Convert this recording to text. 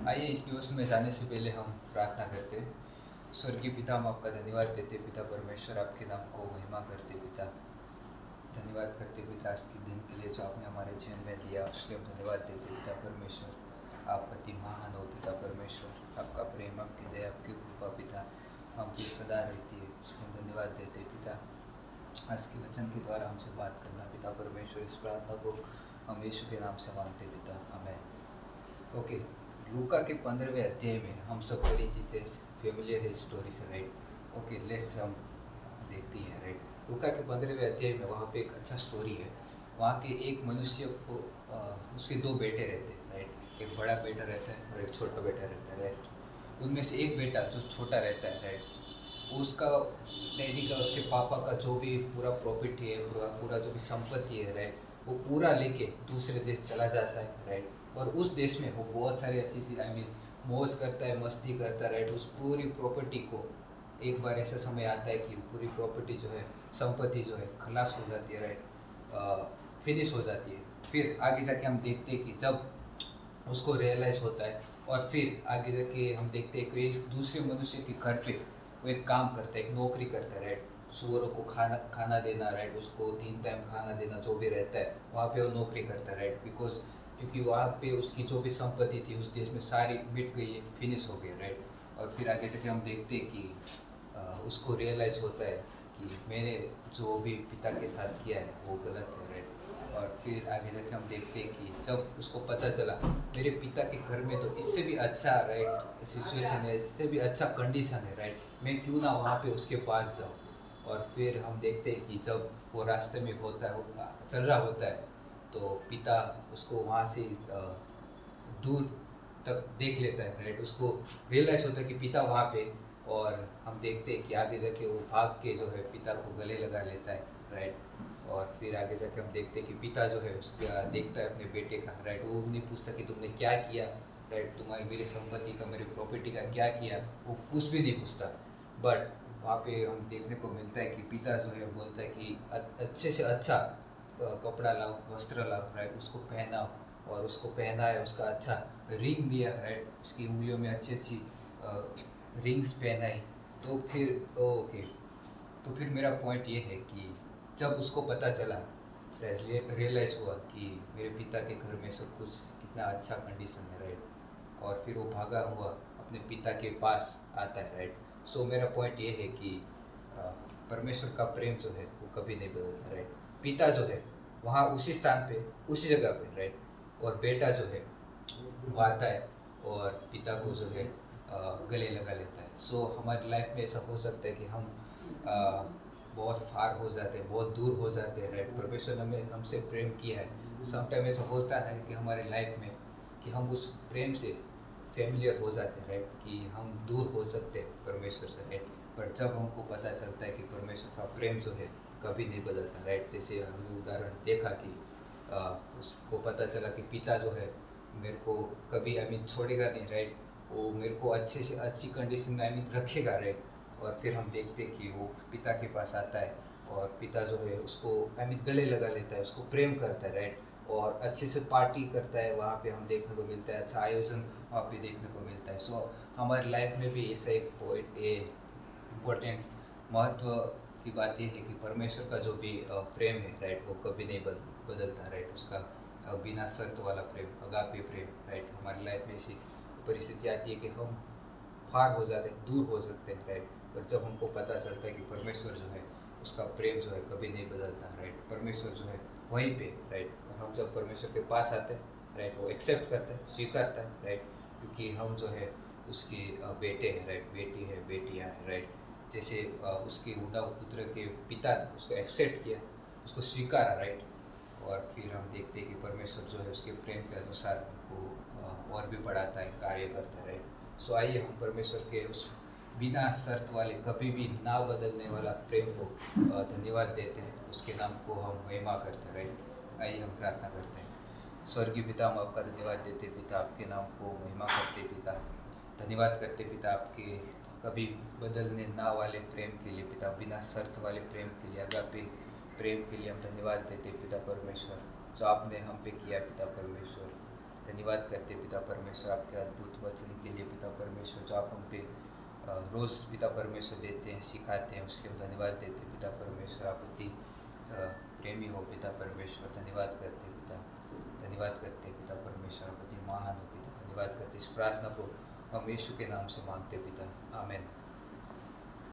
आइए इस न्यूज़ में जाने से पहले हम प्रार्थना करते हैं। स्वर्गीय पिता, हम आपका धन्यवाद देते पिता परमेश्वर, आपके नाम को महिमा करते पिता। धन्यवाद करते पिता आज के दिन के लिए जो आपने हमारे जीवन में दिया, उसके हम धन्यवाद देते पिता परमेश्वर। आप अति महान हो पिता परमेश्वर, आपका प्रेम, आपकी दया, आपकी कृपा पिता हम पे सदा रहती है, उसके हम धन्यवाद देते पिता। आज के वचन के द्वारा हमसे बात करना पिता परमेश्वर, इस प्रार्थना को हम यीशु के नाम से मांगते पिता, आमीन। ओके, लूका के 15वें अध्याय में हम सब परिचित है, फेमिलियर है स्टोरी से, राइट। ओके, लेट्स हम देखते हैं, राइट। लूका के 15वें अध्याय में वहाँ पे एक अच्छा स्टोरी है। वहाँ के एक मनुष्य को उसके दो बेटे रहते हैं, राइट। एक बड़ा बेटा रहता है और एक छोटा बेटा रहता है, राइट। उनमें से एक बेटा जो छोटा रहता है, राइट, उसका डैडी का, उसके पापा का जो भी पूरा प्रॉपर्टी है, पूरा जो भी संपत्ति है, राइट, वो पूरा लेके दूसरे देश चला जाता है, राइट। और उस देश में वो बहुत सारी अच्छी चीज़, आई मीन मौज करता है, मस्ती करता है, राइट। उस पूरी प्रॉपर्टी को एक बार ऐसा समय आता है कि पूरी प्रॉपर्टी जो है, संपत्ति जो है, खलास हो जाती है, राइट, फिनिश हो जाती है। फिर आगे जाके हम देखते हैं कि जब उसको रियलाइज़ होता है, और फिर आगे जाके हम देखते हैं कि एक दूसरे मनुष्य के घर पे वो एक काम करता है, एक नौकरी करता है, राइट। सूअरों को खाना देना, राइट, उसको 3 टाइम खाना देना, जो भी रहता है वहाँ पे वो नौकरी करता है, राइट। बिकॉज क्योंकि वहाँ पे उसकी जो भी संपत्ति थी उस देश में सारी मिट गई है, फिनिश हो गई, राइट। और फिर आगे जाके हम देखते हैं कि उसको रियलाइज़ होता है कि मैंने जो भी पिता के साथ किया है वो गलत है, राइट। और फिर आगे जाके हम देखते हैं कि जब उसको पता चला मेरे पिता के घर में तो इससे भी अच्छा, राइट, सिचुएशन है, इससे भी अच्छा कंडीशन है, राइट, मैं क्यों ना वहाँ पे उसके पास जाऊँ। और फिर हम देखते हैं कि जब वो रास्ते में होता है, चल रहा होता है, तो पिता उसको वहाँ से दूर तक देख लेता है, राइट। उसको रियलाइज़ होता है कि पिता वहाँ पे, और हम देखते हैं कि आगे जाके वो भाग के जो है पिता को गले लगा लेता है, राइट। और फिर आगे जाके हम देखते हैं कि पिता जो है उसका देखता है अपने बेटे का, राइट। वो नहीं पूछता कि तुमने क्या किया, राइट, तुम्हारी मेरी संपत्ति का, मेरी प्रॉपर्टी का क्या किया, वो कुछ भी नहीं पूछता। बट वहाँ पे हम देखने को मिलता है कि पिता जो है बोलता है कि अच्छे से अच्छा कपड़ा लाओ, वस्त्र लाओ, राइट, उसको पहनाओ। और उसको पहनाया, उसका अच्छा रिंग दिया, राइट, उसकी उंगलियों में अच्छी अच्छी रिंग्स पहनाई। तो फिर ओके, तो फिर मेरा पॉइंट ये है कि जब उसको पता चला, रियलाइज़ हुआ कि मेरे पिता के घर में सब कुछ कितना अच्छा कंडीशन है, राइट। और फिर वो भागा हुआ अपने पिता के पास आता है, राइट। सो मेरा पॉइंट ये है कि परमेश्वर का प्रेम जो है वो कभी नहीं बदलता, राइट। पिता जो है वहाँ उसी स्थान पे, उसी जगह पे, राइट। और बेटा जो है वो आता है और पिता को जो है गले लगा लेता है। सो हमारी लाइफ में ऐसा हो सकता है कि हम बहुत फार हो जाते हैं, बहुत दूर हो जाते हैं, राइट। परमेश्वर ने हमें हमसे प्रेम किया है। समटाइम ऐसा होता है कि हमारी लाइफ में कि हम उस प्रेम से फेमिलियर हो जाते हैं, राइट, कि हम दूर हो सकते हैं परमेश्वर से, राइट। पर जब हमको पता चलता है कि परमेश्वर का प्रेम जो है कभी नहीं बदलता, राइट। जैसे हमने उदाहरण देखा कि उसको पता चला कि पिता जो है मेरे को कभी, आई मीन, छोड़ेगा नहीं, राइट। वो मेरे को अच्छे से अच्छी कंडीशन में, आई मीन, रखेगा, राइट। और फिर हम देखते हैं कि वो पिता के पास आता है और पिता जो है उसको, आई मीन, गले लगा लेता है, उसको प्रेम करता है, राइट। और अच्छे से पार्टी करता है, वहाँ पे हम देखने को मिलता है, अच्छा आयोजन वहाँ पे देखने को मिलता है। सो हमारी लाइफ में भी ऐसा एक पॉइंट, ये इम्पोर्टेंट महत्व की बात यह है कि परमेश्वर का जो भी प्रेम है, राइट, वो कभी नहीं बदलता, राइट। उसका बिना शर्त वाला प्रेम, अगापे प्रेम, राइट। हमारी लाइफ में ऐसी परिस्थिति आती है कि हम फार हो जाते हैं, दूर हो सकते हैं, राइट। पर जब हमको पता चलता है कि परमेश्वर जो है उसका प्रेम जो है कभी नहीं बदलता, राइट। परमेश्वर जो है वहीं पे, राइट। और हम जब परमेश्वर के पास आते हैं, राइट, वो एक्सेप्ट करता है, स्वीकारता है, राइट। क्योंकि हम जो है उसके बेटे हैं, राइट, बेटी है, बेटियाँ हैं, राइट। जैसे उसके उड़ा पुत्र के पिता ने उसको एक्सेप्ट किया, उसको स्वीकारा, राइट। और फिर हम देखते हैं कि परमेश्वर जो है उसके प्रेम के अनुसार हमको और भी बढ़ाता है, कार्य करता है, राइट। सो आइए हम परमेश्वर के उस बिना शर्त वाले, कभी भी ना बदलने वाला प्रेम को धन्यवाद देते हैं, उसके नाम को हम महिमा करते हैं, राइट। आइए हम प्रार्थना करते हैं। स्वर्गीय पिता, हम आपका धन्यवाद देते पिता, आपके नाम को महिमा करते पिता, धन्यवाद करते पिता आपके कभी बदलने ना वाले प्रेम के लिए पिता, बिना शर्त वाले प्रेम के लिए, अगापे प्रेम के लिए हम धन्यवाद देते पिता परमेश्वर, जो आपने हम पे किया पिता परमेश्वर। धन्यवाद करते पिता परमेश्वर आपके अद्भुत वचन के लिए पिता परमेश्वर, जो आप हम पे रोज़ पिता परमेश्वर देते हैं, सिखाते हैं, उसके लिए धन्यवाद देते पिता परमेश्वर। आप अति प्रेमी हो पिता परमेश्वर, धन्यवाद करते पिता, धन्यवाद करते पिता परमेश्वर, आप अति महान हो पिता, धन्यवाद करते। इस प्रार्थना को हम यीशु के नाम से मांगते पिता, आमीन।